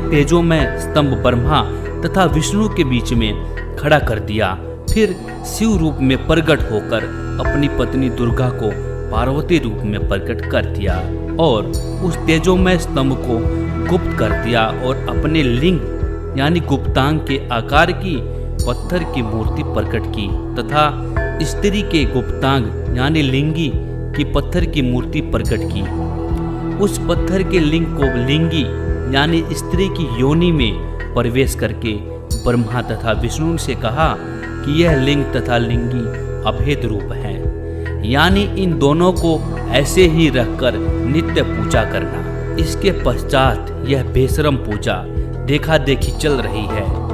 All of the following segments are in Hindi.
तेजोमय स्तंभ ब्रह्मा तथा विष्णु के बीच में खड़ा कर दिया। फिर शिव रूप में प्रकट होकर अपनी पत्नी दुर्गा को पार्वती रूप में प्रकट कर दिया और उस तेजोमय स्तंभ को गुप्त कर दिया और अपने लिंग यानी गुप्तांग के आकार की पत्थर की मूर्ति प्रकट की तथा स्त्री के गुप्तांग यानी लिंगी की पत्थर की मूर्ति प्रकट की। उस पत्थर के लिंग को लिंगी यानी स्त्री की योनि में प्रवेश करके ब्रह्मा तथा विष्णु से कहा कि यह लिंग तथा लिंगी अभेद रूप है, यानी इन दोनों को ऐसे ही रखकर नित्य पूजा करना। इसके पश्चात यह बेशरम पूजा देखा देखी चल रही है।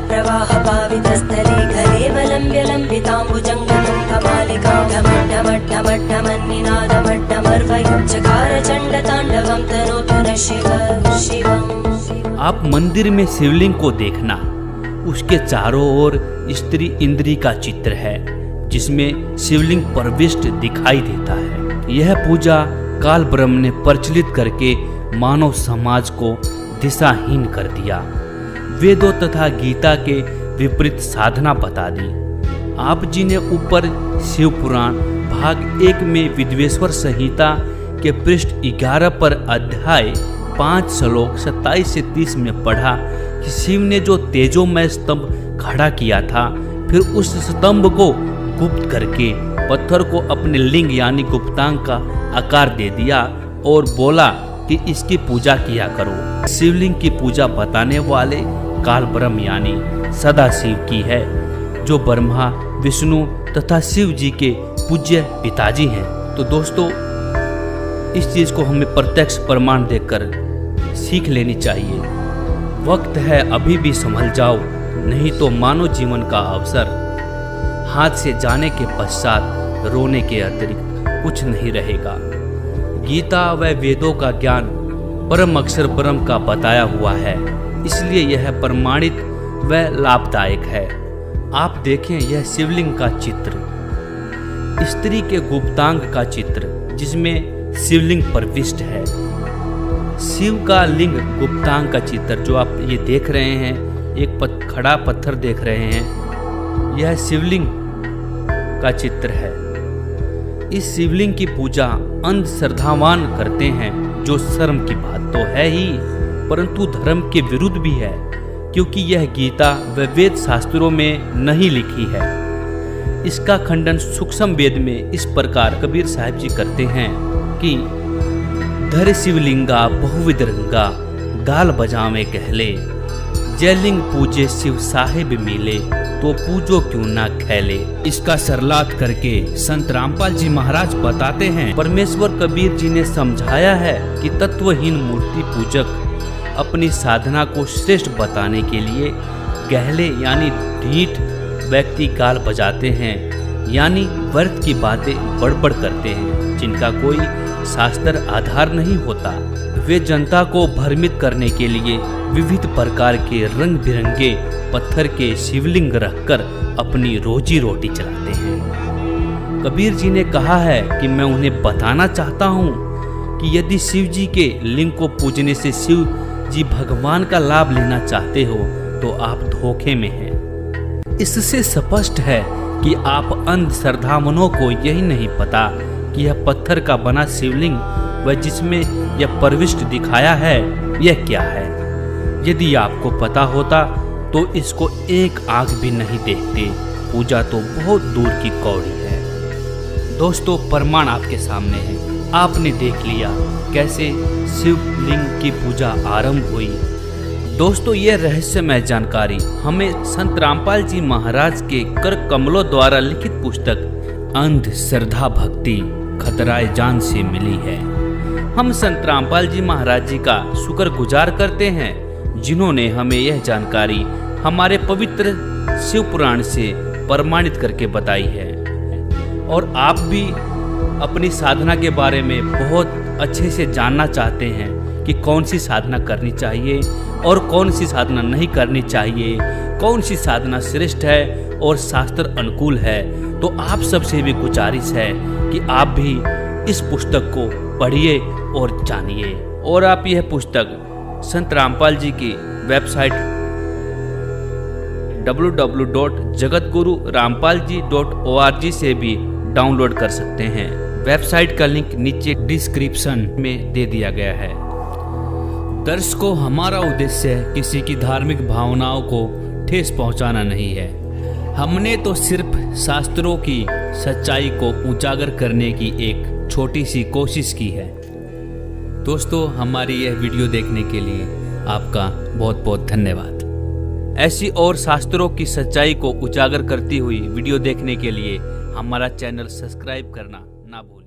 प्रवाह पावितस्थले घरेवलम्ब्य लम्बिताम्बुजङ्गतं कपालिकां ढमढमढमढमन्निनादमढमर्वयुच्चकार चण्डताण्डवं तनोतु न शिवम्। आप मंदिर में शिवलिंग को देखना, उसके चारों ओर स्त्री इंद्री का चित्र है जिसमें शिवलिंग प्रविष्ट दिखाई देता है। यह पूजा काल ब्रह्म ने प्रचलित करके मानव समाज को दिशाहीन कर दिया, वेदों तथा गीता के विपरीत साधना बता दी। आप जी ने ऊपर शिव पुराण भाग 1 में विद्वेश्वर संहिता के पृष्ठ 11 पर अध्याय 5 श्लोक 27 से 30 में पढ़ा कि शिव ने जो तेजोमय स्तंभ खड़ा किया था, फिर उस स्तंभ को गुप्त करके पत्थर को अपने लिंग यानी गुप्तांग का आकार दे दिया और बोला कि इसकी पूजा किया करो। शिवलिंग की पूजा बताने वाले काल ब्रह्म यानी सदा शिव की है, जो ब्रह्मा विष्णु तथा शिव जी के पूज्य पिताजी हैं। तो दोस्तों, इस चीज को हमें प्रत्यक्ष प्रमाण देखकर सीख लेनी चाहिए। वक्त है अभी भी संभल जाओ, नहीं तो मानव जीवन का अवसर हाथ से जाने के पश्चात रोने के अतिरिक्त कुछ नहीं रहेगा। गीता व वेदों का ज्ञान परम अक्षर ब्रह्म का बताया हुआ है, इसलिए यह प्रमाणित व लाभदायक है। आप देखें यह शिवलिंग का चित्र, स्त्री के गुप्तांग का चित्र जिसमें शिवलिंग प्रविष्ट है। शिव का लिंग गुप्तांग का चित्र जो आप ये देख रहे हैं, एक खड़ा पत्थर देख रहे हैं, यह शिवलिंग का चित्र है। इस शिवलिंग की पूजा अंध श्रद्धावान करते हैं, जो शर्म की बात तो है ही, परंतु धर्म के विरुद्ध भी है, क्योंकि यह गीता व वेद शास्त्रों में नहीं लिखी है। इसका खंडन सूक्ष्म वेद में इस प्रकार कबीर साहिब जी करते हैं कि धर शिवलिंगा बहुविध रंगा, गाल बजावे कहले, जयलिंग पूजे शिव साहिब मिले, तो पूजो क्यों ना खैले। इसका सरलात करके संत रामपाल जी महाराज बताते हैं, परमेश्वर कबीर जी ने समझाया है कि तत्वहीन मूर्ति पूजक अपनी साधना को श्रेष्ठ बताने के लिए गहले यानी ढीठ व्यक्ति गाल बजाते हैं, यानी व्यर्थ की बातें बड़बड़ करते हैं जिनका कोई शास्त्र आधार नहीं होता। वे जनता को भ्रमित करने के लिए विविध प्रकार के रंग बिरंगे पत्थर के शिवलिंग रखकर अपनी रोजी रोटी चलाते हैं। कबीर जी ने कहा है कि मैं उन्हें बताना चाहता हूँ कि यदि शिव जी के लिंग को पूजने से शिव जी भगवान का लाभ लेना चाहते हो तो आप धोखे में हैं। इससे स्पष्ट है कि आप अंध श्रद्धामनों को यही नहीं पता कि यह पत्थर का बना शिवलिंग व जिसमें यह प्रविष्ट दिखाया है यह क्या है। यदि आपको पता होता तो इसको एक आंख भी नहीं देखते। पूजा तो बहुत दूर की कौड़ी है। दोस्तों, प्रमाण आपके सामने है, आपने देख लिया कैसे शिवलिंग की पूजा आरंभ हुई। दोस्तों, ये रहस्यमय जानकारी हमें संत रामपाल जी महाराज के कर कमलों द्वारा लिखित पुस्तक अंध श्रद्धा भक्ति खतराए जान से मिली है। हम संत रामपाल जी महाराज जी का शुक्रगुजार करते हैं जिन्होंने हमें यह जानकारी हमारे पवित्र शिव पुराण से प्रमाणित करके बताई है। और आप भी अपनी साधना के बारे में बहुत अच्छे से जानना चाहते हैं कि कौन सी साधना करनी चाहिए और कौन सी साधना नहीं करनी चाहिए, कौन सी साधना श्रेष्ठ है और शास्त्र अनुकूल है। तो आप सबसे भी गुजारिश है कि आप भी इस पुस्तक को पढ़िए और जानिए। और आप यह पुस्तक संत रामपाल जी की वेबसाइट www.jagatgururampalji.org से भी डाउनलोड कर सकते हैं। वेबसाइट का लिंक नीचे डिस्क्रिप्शन में दे दिया गया है। दर्शकों, हमारा उद्देश्य किसी की धार्मिक भावनाओं को ठेस पहुंचाना नहीं है। हमने तो सिर्फ शास्त्रों की सच्चाई को उजागर करने की एक छोटी सी कोशिश की है। दोस्तों, हमारी यह वीडियो देखने के लिए आपका बहुत बहुत धन्यवाद। ऐसी और शास्त्रों की सच्चाई को उजागर करती हुई वीडियो देखने के लिए हमारा चैनल सब्सक्राइब करना ना भूलें।